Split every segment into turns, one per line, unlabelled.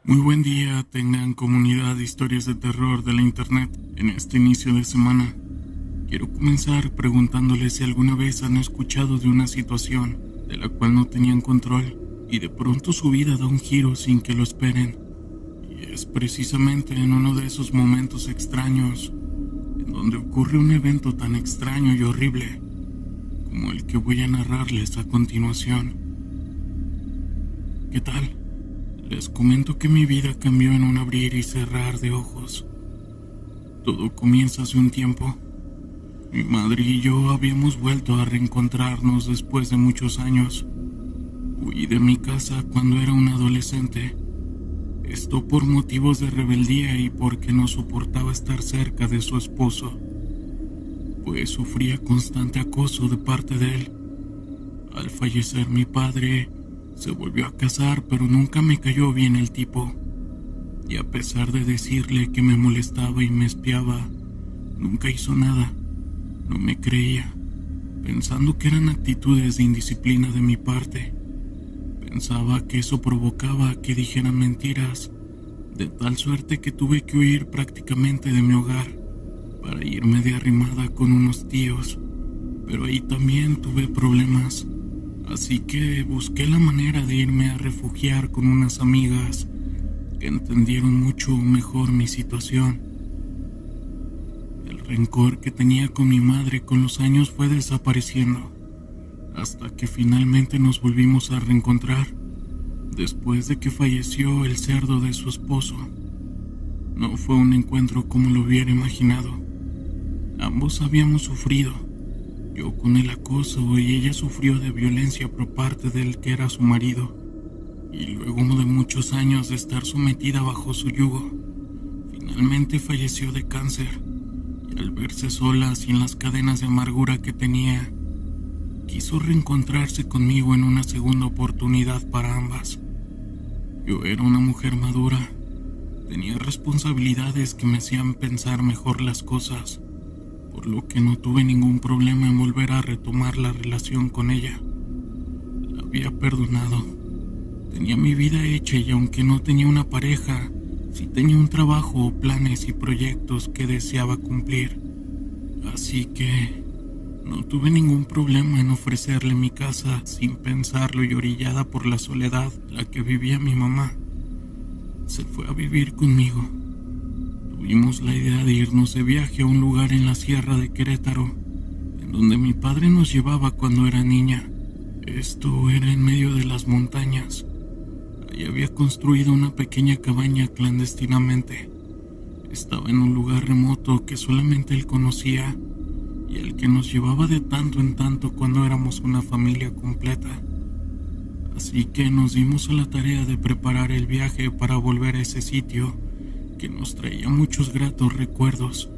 Muy buen día, tengan comunidad de historias de terror de la internet. En este inicio de semana, quiero comenzar preguntándoles si alguna vez han escuchado de una situación de la cual no tenían control y de pronto su vida da un giro sin que lo esperen. Y es precisamente en uno de esos momentos extraños en donde ocurre un evento tan extraño y horrible como el que voy a narrarles a continuación. ¿Qué tal? Les comento que mi vida cambió en un abrir y cerrar de ojos. Todo comienza hace un tiempo. Mi madre y yo habíamos vuelto a reencontrarnos después de muchos años. Huí de mi casa cuando era un adolescente. Esto por motivos de rebeldía y porque no soportaba estar cerca de su esposo, pues sufría constante acoso de parte de él. Al fallecer mi padre, se volvió a casar, pero nunca me cayó bien el tipo. Y a pesar de decirle que me molestaba y me espiaba, nunca hizo nada. No me creía, pensando que eran actitudes de indisciplina de mi parte. Pensaba que eso provocaba que dijeran mentiras, de tal suerte que tuve que huir prácticamente de mi hogar para irme de arrimada con unos tíos. Pero ahí también tuve problemas. Así que busqué la manera de irme a refugiar con unas amigas que entendieron mucho mejor mi situación. El rencor que tenía con mi madre con los años fue desapareciendo, hasta que finalmente nos volvimos a reencontrar, después de que falleció el cerdo de su esposo. No fue un encuentro como lo hubiera imaginado. Ambos habíamos sufrido. Yo con el acoso y ella sufrió de violencia por parte del que era su marido. Y luego de muchos años de estar sometida bajo su yugo, finalmente falleció de cáncer. Y al verse sola, sin las cadenas de amargura que tenía, quiso reencontrarse conmigo en una segunda oportunidad para ambas. Yo era una mujer madura, tenía responsabilidades que me hacían pensar mejor las cosas, por lo que no tuve ningún problema en volver a retomar la relación con ella. La había perdonado. Tenía mi vida hecha y aunque no tenía una pareja, sí tenía un trabajo, planes y proyectos que deseaba cumplir. Así que no tuve ningún problema en ofrecerle mi casa sin pensarlo, y orillada por la soledad en la que vivía mi mamá, se fue a vivir conmigo. Tuvimos la idea de irnos de viaje a un lugar en la sierra de Querétaro, en donde mi padre nos llevaba cuando era niña. Esto era en medio de las montañas. Ahí había construido una pequeña cabaña clandestinamente. Estaba en un lugar remoto que solamente él conocía y al que nos llevaba de tanto en tanto cuando éramos una familia completa. Así que nos dimos a la tarea de preparar el viaje para volver a ese sitio que nos traía muchos gratos recuerdos.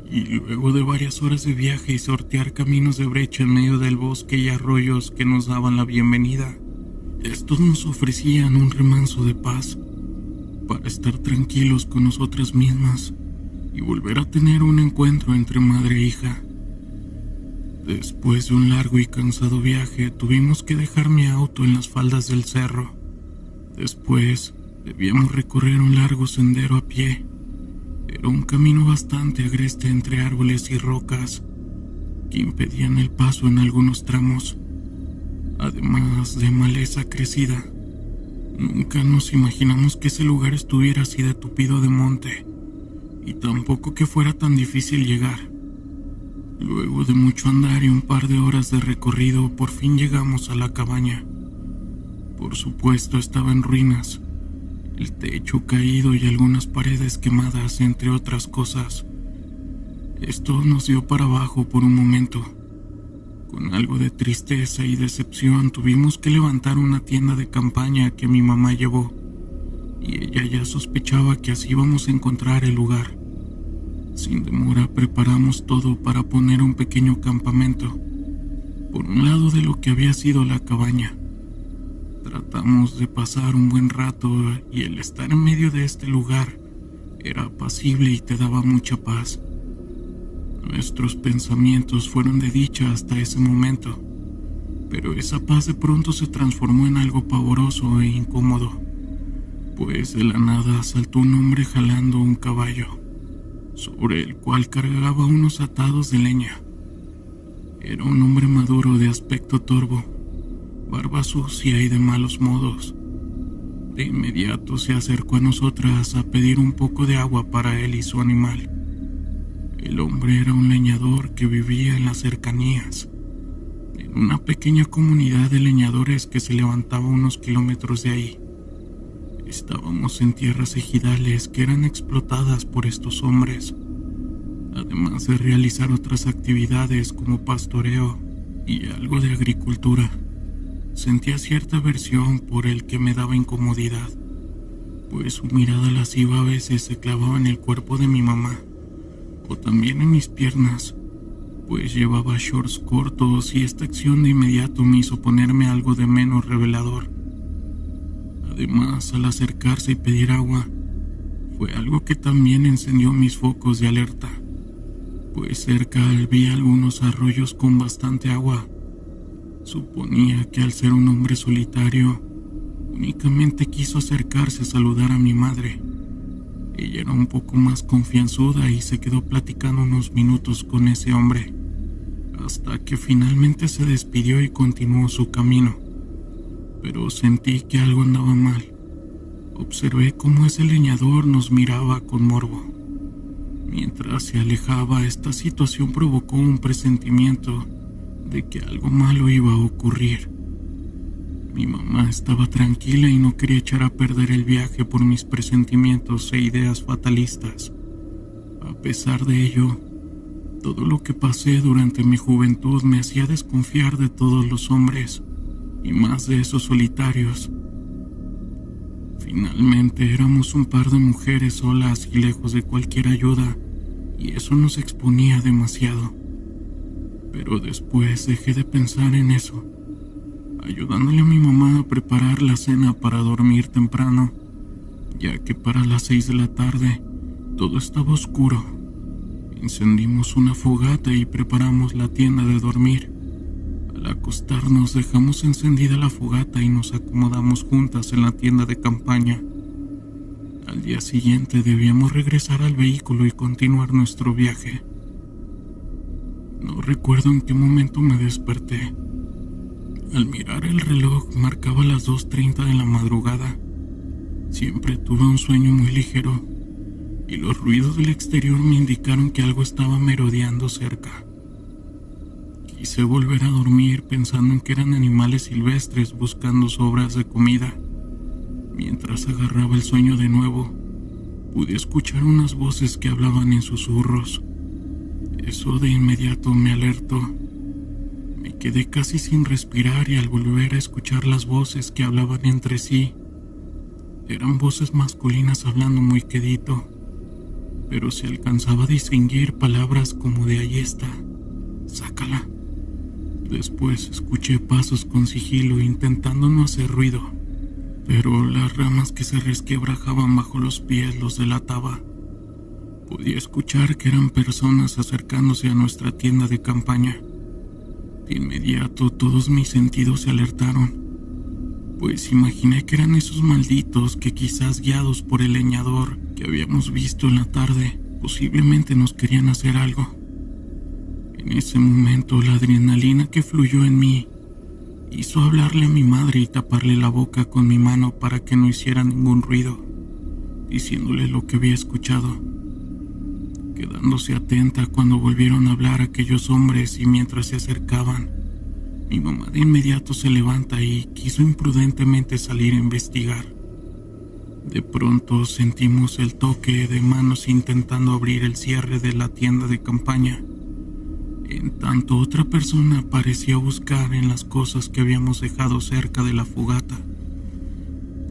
Y luego de varias horas de viaje y sortear caminos de brecha en medio del bosque y arroyos que nos daban la bienvenida, estos nos ofrecían un remanso de paz para estar tranquilos con nosotras mismas y volver a tener un encuentro entre madre e hija. Después de un largo y cansado viaje, tuvimos que dejar mi auto en las faldas del cerro. Después debíamos recorrer un largo sendero a pie. Era un camino bastante agreste entre árboles y rocas que impedían el paso en algunos tramos, además de maleza crecida. Nunca nos imaginamos que ese lugar estuviera así de tupido de monte, y tampoco que fuera tan difícil llegar. Luego de mucho andar y un par de horas de recorrido, por fin llegamos a la cabaña. Por supuesto, estaba en ruinas. El techo caído y algunas paredes quemadas, entre otras cosas. Esto nos dio para abajo por un momento. Con algo de tristeza y decepción tuvimos que levantar una tienda de campaña que mi mamá llevó, y ella ya sospechaba que así íbamos a encontrar el lugar. Sin demora preparamos todo para poner un pequeño campamento, por un lado de lo que había sido la cabaña. Tratamos de pasar un buen rato y el estar en medio de este lugar era apacible y te daba mucha paz. Nuestros pensamientos fueron de dicha hasta ese momento, pero esa paz de pronto se transformó en algo pavoroso e incómodo, pues de la nada saltó un hombre jalando un caballo, sobre el cual cargaba unos atados de leña. Era un hombre maduro de aspecto torvo, barba sucia y de malos modos. De inmediato se acercó a nosotras a pedir un poco de agua para él y su animal. El hombre era un leñador que vivía en las cercanías, en una pequeña comunidad de leñadores que se levantaba unos kilómetros de ahí. Estábamos en tierras ejidales que eran explotadas por estos hombres, además de realizar otras actividades como pastoreo y algo de agricultura. Sentía cierta aversión por el que me daba incomodidad, pues su mirada lasciva a veces se clavaba en el cuerpo de mi mamá, o también en mis piernas, pues llevaba shorts cortos y esta acción de inmediato me hizo ponerme algo de menos revelador. Además, al acercarse y pedir agua, fue algo que también encendió mis focos de alerta, pues cerca vi algunos arroyos con bastante agua. Suponía que al ser un hombre solitario, únicamente quiso acercarse a saludar a mi madre. Ella era un poco más confianzuda y se quedó platicando unos minutos con ese hombre, hasta que finalmente se despidió y continuó su camino. Pero sentí que algo andaba mal. Observé cómo ese leñador nos miraba con morbo. Mientras se alejaba, esta situación provocó un presentimiento de que algo malo iba a ocurrir. Mi mamá estaba tranquila y no quería echar a perder el viaje por mis presentimientos e ideas fatalistas. A pesar de ello, todo lo que pasé durante mi juventud me hacía desconfiar de todos los hombres, y más de esos solitarios. Finalmente éramos un par de mujeres solas y lejos de cualquier ayuda, y eso nos exponía demasiado. Pero después dejé de pensar en eso, ayudándole a mi mamá a preparar la cena para dormir temprano, ya que para las 6 de la tarde todo estaba oscuro. Encendimos una fogata y preparamos la tienda de dormir. Al acostarnos dejamos encendida la fogata y nos acomodamos juntas en la tienda de campaña. Al día siguiente debíamos regresar al vehículo y continuar nuestro viaje. No recuerdo en qué momento me desperté. Al mirar el reloj marcaba las 2:30 de la madrugada. Siempre tuve un sueño muy ligero, y los ruidos del exterior me indicaron que algo estaba merodeando cerca. Quise volver a dormir pensando en que eran animales silvestres buscando sobras de comida. Mientras agarraba el sueño de nuevo, pude escuchar unas voces que hablaban en susurros. Eso de inmediato me alertó. Me quedé casi sin respirar y al volver a escuchar las voces que hablaban entre sí, eran voces masculinas hablando muy quedito, pero se alcanzaba a distinguir palabras como de "ahí está, sácala". Después escuché pasos con sigilo intentando no hacer ruido, pero las ramas que se resquebrajaban bajo los pies los delataba. Podía escuchar que eran personas acercándose a nuestra tienda de campaña. De inmediato todos mis sentidos se alertaron, pues imaginé que eran esos malditos que quizás guiados por el leñador que habíamos visto en la tarde, posiblemente nos querían hacer algo. En ese momento la adrenalina que fluyó en mí hizo hablarle a mi madre y taparle la boca con mi mano para que no hiciera ningún ruido, diciéndole lo que había escuchado. Quedándose atenta cuando volvieron a hablar aquellos hombres y mientras se acercaban, mi mamá de inmediato se levanta y quiso imprudentemente salir a investigar. De pronto sentimos el toque de manos intentando abrir el cierre de la tienda de campaña. En tanto otra persona parecía buscar en las cosas que habíamos dejado cerca de la fogata.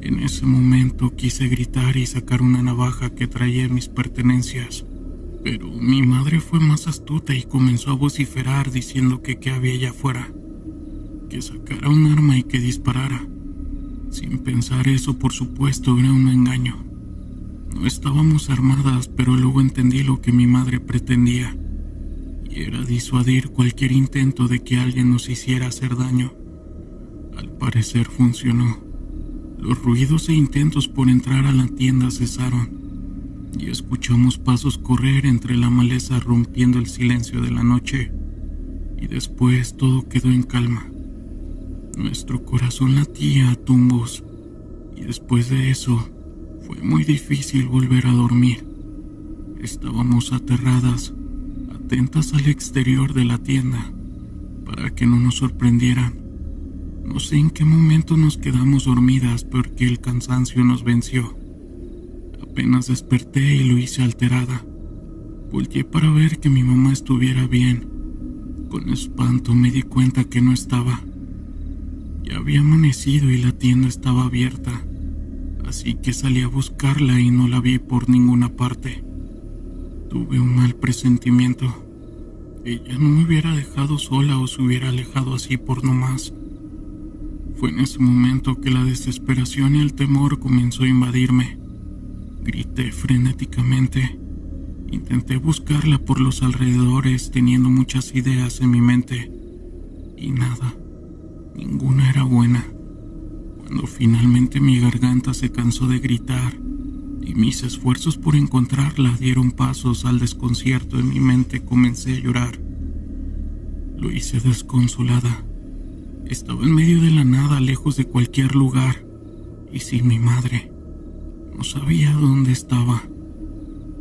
En ese momento quise gritar y sacar una navaja que traía mis pertenencias, pero mi madre fue más astuta y comenzó a vociferar diciendo que qué había allá afuera, que sacara un arma y que disparara. Sin pensar eso, por supuesto, era un engaño. No estábamos armadas, pero luego entendí lo que mi madre pretendía, y era disuadir cualquier intento de que alguien nos hiciera hacer daño. Al parecer funcionó. Los ruidos e intentos por entrar a la tienda cesaron y escuchamos pasos correr entre la maleza rompiendo el silencio de la noche, y después todo quedó en calma. Nuestro corazón latía a tumbos y después de eso fue muy difícil volver a dormir. Estábamos aterradas, atentas al exterior de la tienda para que no nos sorprendieran. No sé en qué momento nos quedamos dormidas porque el cansancio nos venció. Apenas desperté y lo hice alterada. Volteé para ver que mi mamá estuviera bien. Con espanto me di cuenta que no estaba. Ya había amanecido y la tienda estaba abierta, así que salí a buscarla y no la vi por ninguna parte. Tuve un mal presentimiento. Ella no me hubiera dejado sola o se hubiera alejado así por nomás. Fue en ese momento que la desesperación y el temor comenzó a invadirme. Grité frenéticamente. Intenté buscarla por los alrededores teniendo muchas ideas en mi mente. Y nada, ninguna era buena. Cuando finalmente mi garganta se cansó de gritar y mis esfuerzos por encontrarla dieron pasos al desconcierto en mi mente, comencé a llorar. Lo hice desconsolada. Estaba en medio de la nada, lejos de cualquier lugar y sin mi madre. No sabía dónde estaba.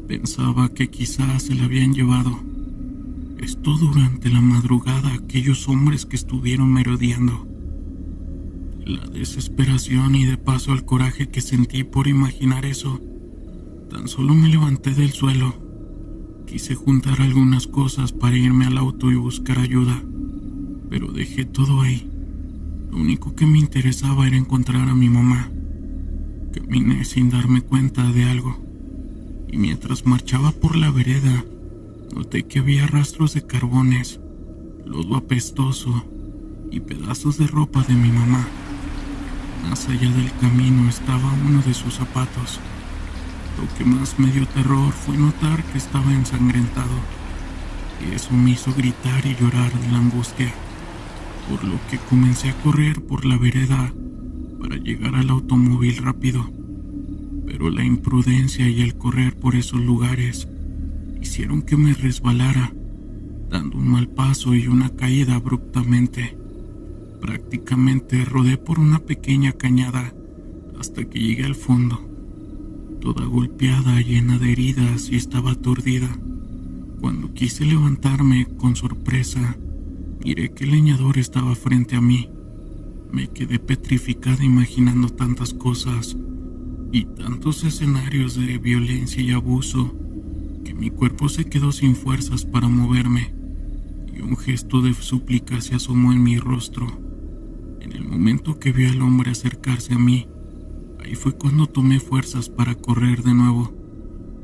Pensaba que quizás se la habían llevado. Esto durante la madrugada, aquellos hombres que estuvieron merodeando. La desesperación y de paso el coraje que sentí por imaginar eso. Tan solo me levanté del suelo. Quise juntar algunas cosas para irme al auto y buscar ayuda, pero dejé todo ahí. Lo único que me interesaba era encontrar a mi mamá. Caminé sin darme cuenta de algo, y mientras marchaba por la vereda, noté que había rastros de carbones, lodo apestoso y pedazos de ropa de mi mamá. Más allá del camino estaba uno de sus zapatos. Lo que más me dio terror fue notar que estaba ensangrentado, y eso me hizo gritar y llorar de la angustia, por lo que comencé a correr por la vereda para llegar al automóvil rápido. Pero la imprudencia y el correr por esos lugares hicieron que me resbalara, dando un mal paso y una caída abruptamente. Prácticamente rodé por una pequeña cañada hasta que llegué al fondo, toda golpeada, llena de heridas y estaba aturdida. Cuando quise levantarme, con sorpresa, miré que el leñador estaba frente a mí. Me quedé petrificada imaginando tantas cosas y tantos escenarios de violencia y abuso que mi cuerpo se quedó sin fuerzas para moverme, y un gesto de súplica se asomó en mi rostro. En el momento que vi al hombre acercarse a mí, ahí fue cuando tomé fuerzas para correr de nuevo,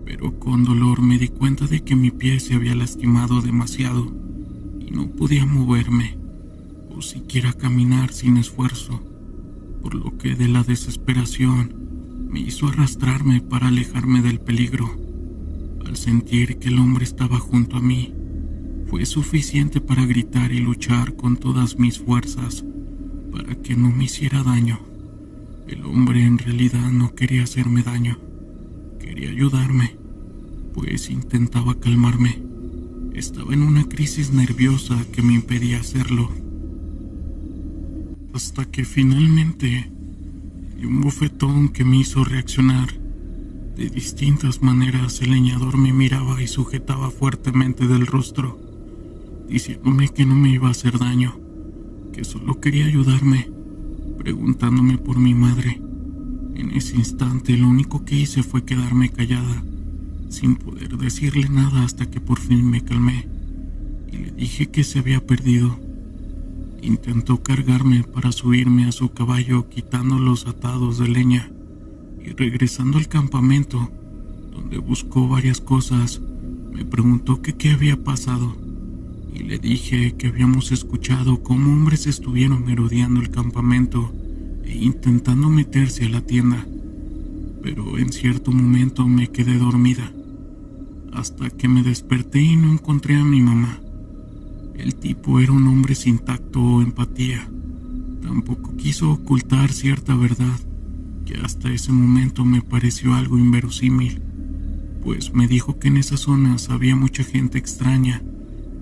pero con dolor me di cuenta de que mi pie se había lastimado demasiado y no podía moverme o siquiera caminar sin esfuerzo, por lo que de la desesperación me hizo arrastrarme para alejarme del peligro. Al sentir que el hombre estaba junto a mí, fue suficiente para gritar y luchar con todas mis fuerzas para que no me hiciera daño. El hombre en realidad no quería hacerme daño, quería ayudarme, pues intentaba calmarme. Estaba en una crisis nerviosa que me impedía hacerlo. Hasta que finalmente di un bofetón que me hizo reaccionar. De distintas maneras el leñador me miraba y sujetaba fuertemente del rostro, diciéndome que no me iba a hacer daño, que solo quería ayudarme, preguntándome por mi madre. En ese instante lo único que hice fue quedarme callada, sin poder decirle nada hasta que por fin me calmé y le dije que se había perdido. Intentó cargarme para subirme a su caballo quitando los atados de leña y regresando al campamento, donde buscó varias cosas. Me preguntó que qué había pasado y le dije que habíamos escuchado cómo hombres estuvieron merodeando el campamento e intentando meterse a la tienda, pero en cierto momento me quedé dormida, hasta que me desperté y no encontré a mi mamá. El tipo era un hombre sin tacto o empatía. Tampoco quiso ocultar cierta verdad, que hasta ese momento me pareció algo inverosímil, pues me dijo que en esas zonas había mucha gente extraña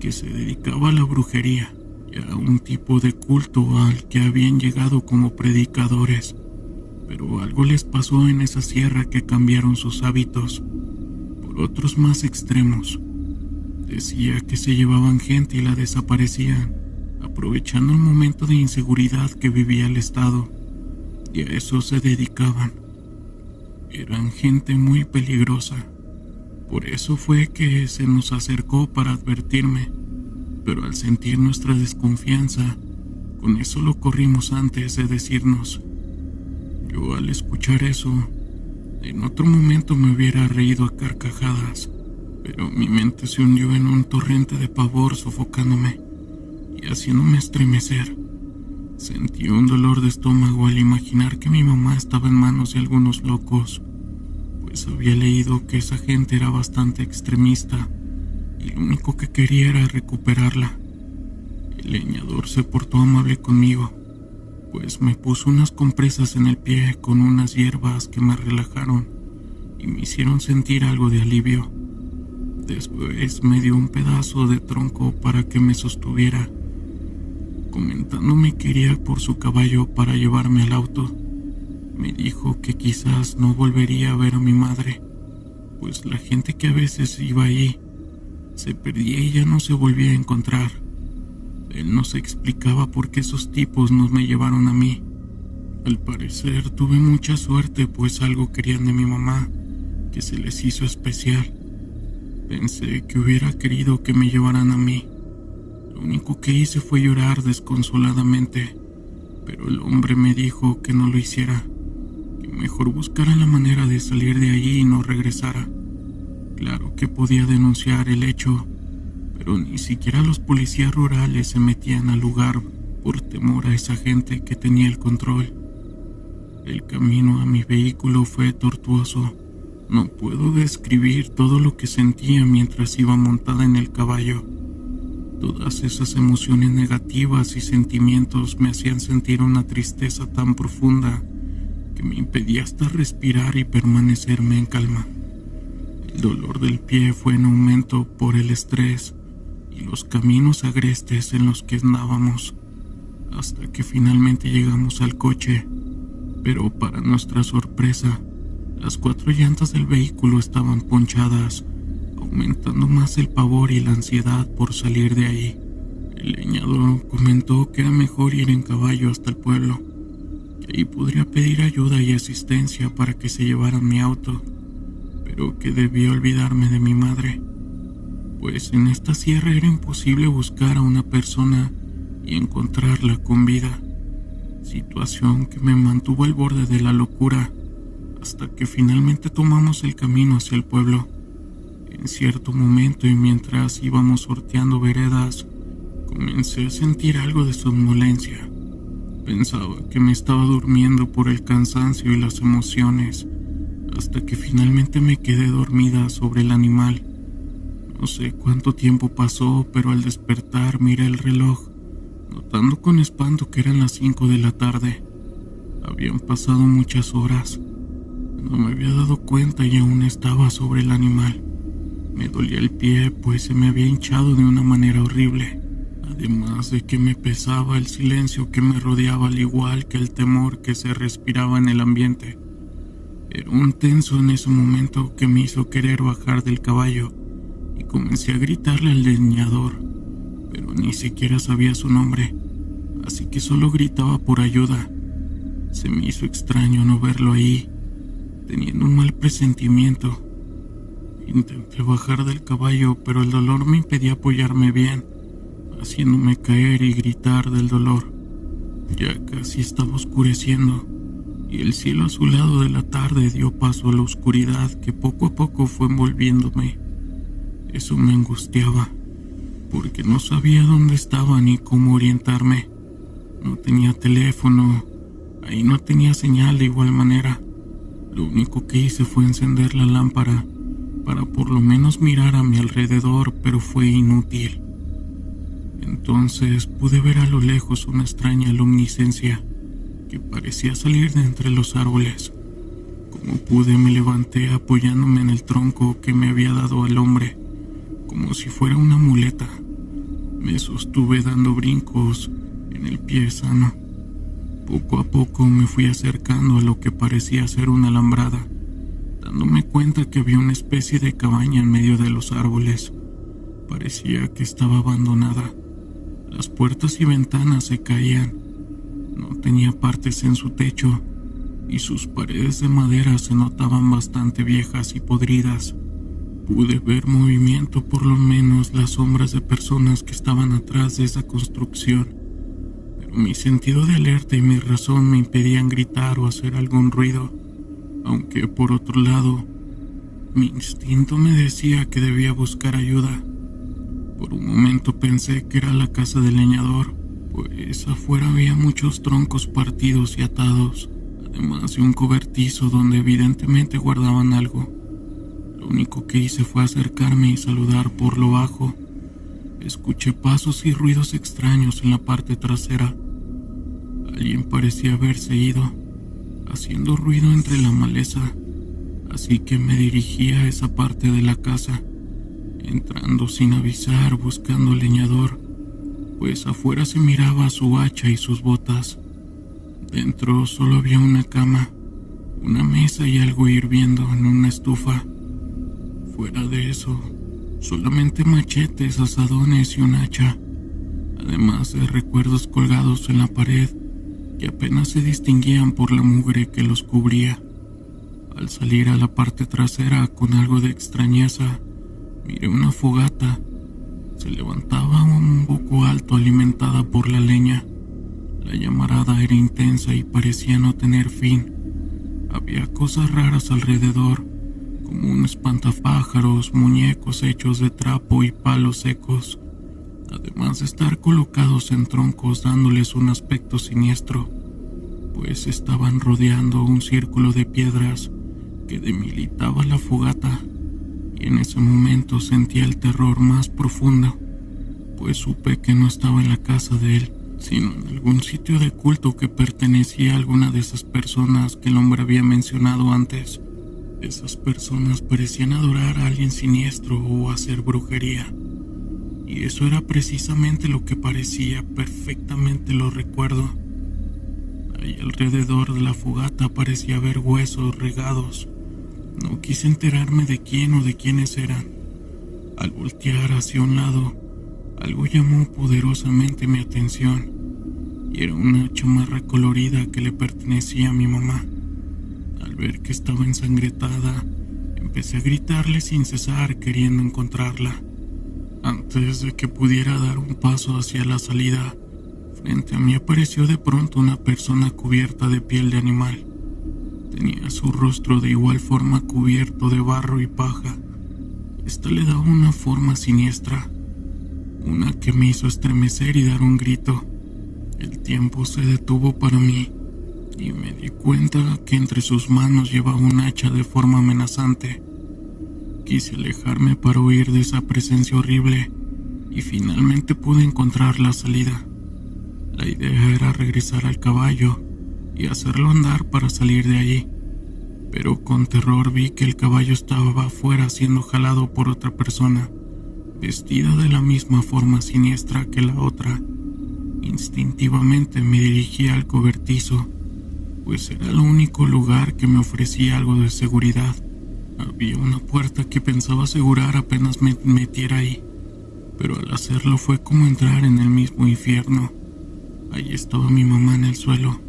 que se dedicaba a la brujería y a un tipo de culto al que habían llegado como predicadores, pero algo les pasó en esa sierra que cambiaron sus hábitos por otros más extremos. Decía que se llevaban gente y la desaparecían, aprovechando el momento de inseguridad que vivía el estado, y a eso se dedicaban. Eran gente muy peligrosa. Por eso fue que se nos acercó para advertirme, pero al sentir nuestra desconfianza, con eso lo corrimos antes de decirnos. Yo al escuchar eso, en otro momento me hubiera reído a carcajadas, pero mi mente se hundió en un torrente de pavor sofocándome y haciéndome estremecer. Sentí un dolor de estómago al imaginar que mi mamá estaba en manos de algunos locos, pues había leído que esa gente era bastante extremista y lo único que quería era recuperarla. El leñador se portó amable conmigo, pues me puso unas compresas en el pie con unas hierbas que me relajaron y me hicieron sentir algo de alivio. Después me dio un pedazo de tronco para que me sostuviera, comentándome que iría por su caballo para llevarme al auto. Me dijo que quizás no volvería a ver a mi madre, pues la gente que a veces iba allí se perdía y ya no se volvía a encontrar. Él nos explicaba por qué esos tipos nos me llevaron a mí. Al parecer tuve mucha suerte, pues algo querían de mi mamá que se les hizo especial. Pensé que hubiera querido que me llevaran a mí. Lo único que hice fue llorar desconsoladamente, pero el hombre me dijo que no lo hiciera, que mejor buscara la manera de salir de allí y no regresara. Claro que podía denunciar el hecho, pero ni siquiera los policías rurales se metían al lugar por temor a esa gente que tenía el control. El camino a mi vehículo fue tortuoso. No puedo describir todo lo que sentía mientras iba montada en el caballo. Todas esas emociones negativas y sentimientos me hacían sentir una tristeza tan profunda que me impedía hasta respirar y permanecerme en calma. El dolor del pie fue en aumento por el estrés y los caminos agrestes en los que andábamos, hasta que finalmente llegamos al coche. Pero para nuestra sorpresa, las 4 llantas del vehículo estaban ponchadas, aumentando más el pavor y la ansiedad por salir de ahí. El leñador comentó que era mejor ir en caballo hasta el pueblo, que ahí podría pedir ayuda y asistencia para que se llevaran mi auto, pero que debía olvidarme de mi madre, pues en esta sierra era imposible buscar a una persona y encontrarla con vida, situación que me mantuvo al borde de la locura hasta que finalmente tomamos el camino hacia el pueblo. En cierto momento y mientras íbamos sorteando veredas, comencé a sentir algo de somnolencia. Pensaba que me estaba durmiendo por el cansancio y las emociones, hasta que finalmente me quedé dormida sobre el animal. No sé cuánto tiempo pasó, pero al despertar miré el reloj, notando con espanto que eran las 5 de la tarde. Habían pasado muchas horas. No me había dado cuenta y aún estaba sobre el animal. Me dolía el pie, pues se me había hinchado de una manera horrible, además de que me pesaba el silencio que me rodeaba, al igual que el temor que se respiraba en el ambiente. Era un tenso en ese momento que me hizo querer bajar del caballo y comencé a gritarle al leñador, pero ni siquiera sabía su nombre, así que solo gritaba por ayuda. Se me hizo extraño no verlo ahí, teniendo un mal presentimiento. Intenté bajar del caballo, pero el dolor me impedía apoyarme bien, haciéndome caer y gritar del dolor. Ya casi estaba oscureciendo, y el cielo azulado de la tarde dio paso a la oscuridad que poco a poco fue envolviéndome. Eso me angustiaba, porque no sabía dónde estaba ni cómo orientarme. No tenía teléfono, ahí no tenía señal de igual manera. Lo único que hice fue encender la lámpara para por lo menos mirar a mi alrededor, pero fue inútil. Entonces pude ver a lo lejos una extraña luminiscencia que parecía salir de entre los árboles. Como pude me levanté apoyándome en el tronco que me había dado el hombre, como si fuera una muleta. Me sostuve dando brincos en el pie sano. Poco a poco me fui acercando a lo que parecía ser una alambrada, dándome cuenta que había una especie de cabaña en medio de los árboles. Parecía que estaba abandonada. Las puertas y ventanas se caían. No tenía partes en su techo y sus paredes de madera se notaban bastante viejas y podridas. Pude ver movimiento, por lo menos las sombras de personas que estaban atrás de esa construcción, pero mi sentido de alerta y mi razón me impedían gritar o hacer algún ruido, aunque por otro lado, mi instinto me decía que debía buscar ayuda. Por un momento pensé que era la casa del leñador, pues afuera había muchos troncos partidos y atados, además de un cobertizo donde evidentemente guardaban algo. Lo único que hice fue acercarme y saludar por lo bajo. Escuché pasos y ruidos extraños en la parte trasera. Alguien parecía haberse ido, haciendo ruido entre la maleza, así que me dirigí a esa parte de la casa, entrando sin avisar buscando al leñador, pues afuera se miraba su hacha y sus botas. Dentro solo había una cama, una mesa y algo hirviendo en una estufa. Fuera de eso, solamente machetes, azadones y un hacha, además de recuerdos colgados en la pared que apenas se distinguían por la mugre que los cubría. Al salir a la parte trasera con algo de extrañeza, miré una fogata. Se levantaba un poco alto, alimentada por la leña. La llamarada era intensa y parecía no tener fin. Había cosas raras alrededor, como un espantapájaros, muñecos hechos de trapo y palos secos, además de estar colocados en troncos dándoles un aspecto siniestro, pues estaban rodeando un círculo de piedras que debilitaba la fogata, y en ese momento sentí el terror más profundo, pues supe que no estaba en la casa de él, sino en algún sitio de culto que pertenecía a alguna de esas personas que el hombre había mencionado antes. Esas personas parecían adorar a alguien siniestro o hacer brujería, y eso era precisamente lo que parecía. Perfectamente lo recuerdo. Ahí alrededor de la fogata parecía haber huesos regados. No quise enterarme de quién o de quiénes eran. Al voltear hacia un lado, algo llamó poderosamente mi atención, y era una chamarra colorida que le pertenecía a mi mamá. Al ver que estaba ensangrentada, empecé a gritarle sin cesar, queriendo encontrarla. Antes de que pudiera dar un paso hacia la salida, frente a mí apareció de pronto una persona cubierta de piel de animal. Tenía su rostro de igual forma cubierto de barro y paja. Esta le daba una forma siniestra, una que me hizo estremecer y dar un grito. El tiempo se detuvo para mí, y me di cuenta que entre sus manos llevaba un hacha de forma amenazante. Quise alejarme para huir de esa presencia horrible, y finalmente pude encontrar la salida. La idea era regresar al caballo y hacerlo andar para salir de allí, pero con terror vi que el caballo estaba afuera siendo jalado por otra persona, vestida de la misma forma siniestra que la otra. Instintivamente me dirigí al cobertizo, pues era el único lugar que me ofrecía algo de seguridad. Había una puerta que pensaba asegurar apenas me metiera ahí, pero al hacerlo fue como entrar en el mismo infierno. Allí estaba mi mamá en el suelo,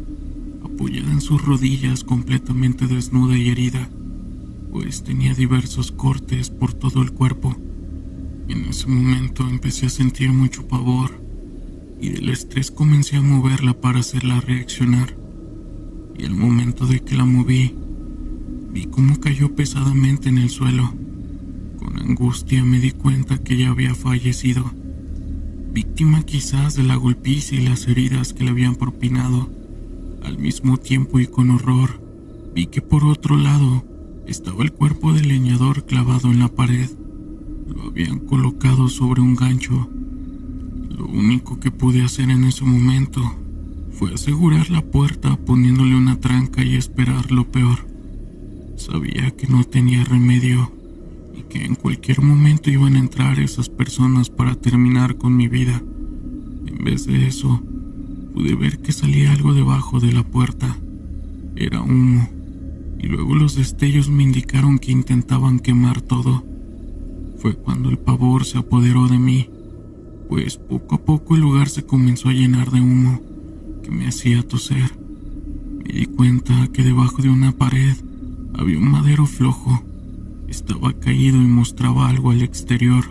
apoyada en sus rodillas, completamente desnuda y herida, pues tenía diversos cortes por todo el cuerpo. En ese momento empecé a sentir mucho pavor, y del estrés comencé a moverla para hacerla reaccionar. Y al momento de que la moví, vi cómo cayó pesadamente en el suelo. Con angustia me di cuenta que ya había fallecido, víctima quizás de la golpiza y las heridas que le habían propinado. Al mismo tiempo y con horror, vi que por otro lado estaba el cuerpo del leñador clavado en la pared. Lo habían colocado sobre un gancho. Lo único que pude hacer en ese momento fue asegurar la puerta poniéndole una tranca y esperar lo peor. Sabía que no tenía remedio y que en cualquier momento iban a entrar esas personas para terminar con mi vida. En vez de eso, pude ver que salía algo debajo de la puerta. Era humo, y luego los destellos me indicaron que intentaban quemar todo. Fue cuando el pavor se apoderó de mí, pues poco a poco el lugar se comenzó a llenar de humo que me hacía toser. Me di cuenta que debajo de una pared había un madero flojo. Estaba caído y mostraba algo al exterior,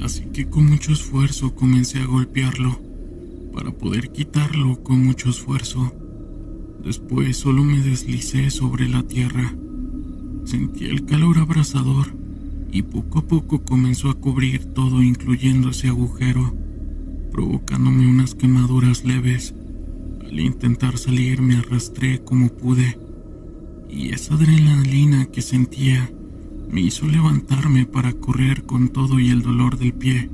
así que con mucho esfuerzo comencé a golpearlo para poder quitarlo con mucho esfuerzo. Después solo me deslicé sobre la tierra. Sentí el calor abrasador y poco a poco comenzó a cubrir todo, incluyendo ese agujero, provocándome unas quemaduras leves. Al intentar salir me arrastré como pude, y esa adrenalina que sentía me hizo levantarme para correr con todo y el dolor del pie.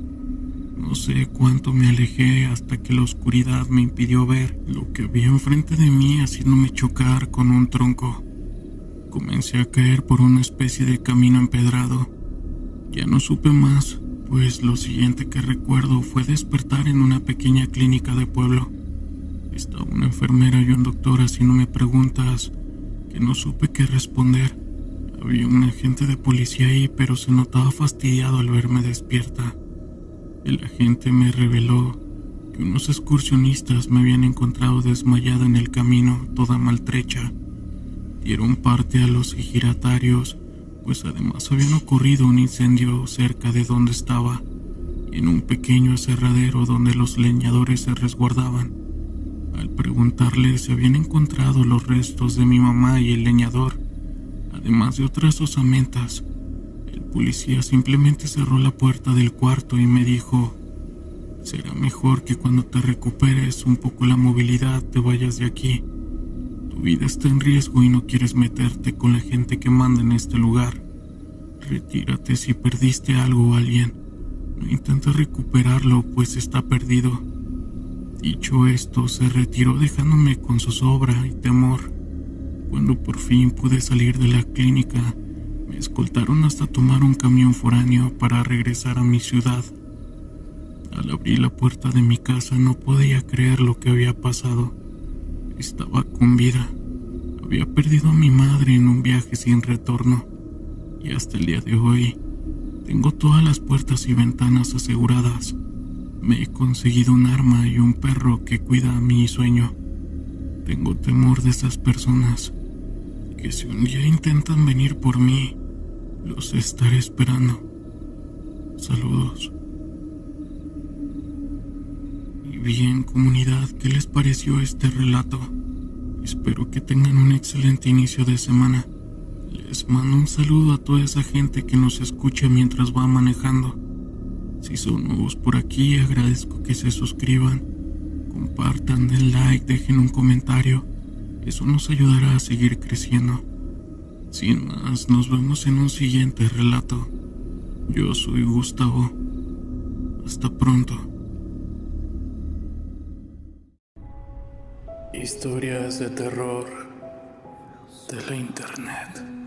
No sé cuánto me alejé hasta que la oscuridad me impidió ver lo que había enfrente de mí, haciéndome chocar con un tronco. Comencé a caer por una especie de camino empedrado. Ya no supe más, pues lo siguiente que recuerdo fue despertar en una pequeña clínica de pueblo. Estaba una enfermera y un doctor haciéndome preguntas que no supe qué responder. Había un agente de policía ahí, pero se notaba fastidiado al verme despierta. El agente me reveló que unos excursionistas me habían encontrado desmayada en el camino, toda maltrecha. Dieron parte a los ejidatarios, pues además habían ocurrido un incendio cerca de donde estaba, en un pequeño aserradero donde los leñadores se resguardaban. Al preguntarles si habían encontrado los restos de mi mamá y el leñador, además de otras osamentas, el policía simplemente cerró la puerta del cuarto y me dijo: será mejor que cuando te recuperes un poco la movilidad te vayas de aquí. Tu vida está en riesgo y no quieres meterte con la gente que manda en este lugar. Retírate si perdiste algo o alguien. No intentes recuperarlo, pues está perdido. Dicho esto, se retiró dejándome con zozobra y temor. Cuando por fin pude salir de la clínica, me escoltaron hasta tomar un camión foráneo para regresar a mi ciudad. Al abrir la puerta de mi casa no podía creer lo que había pasado. Estaba con vida. Había perdido a mi madre en un viaje sin retorno. Y hasta el día de hoy, tengo todas las puertas y ventanas aseguradas. Me he conseguido un arma y un perro que cuida a mi sueño. Tengo temor de esas personas, que si un día intentan venir por mí, los estaré esperando. Saludos. Y bien, comunidad, ¿qué les pareció este relato? Espero que tengan un excelente inicio de semana. Les mando un saludo a toda esa gente que nos escucha mientras va manejando. Si son nuevos por aquí, agradezco que se suscriban, compartan, den like, dejen un comentario. Eso nos ayudará a seguir creciendo. Sin más, nos vemos en un siguiente relato. Yo soy Gustavo. Hasta pronto. Historias de terror de la internet.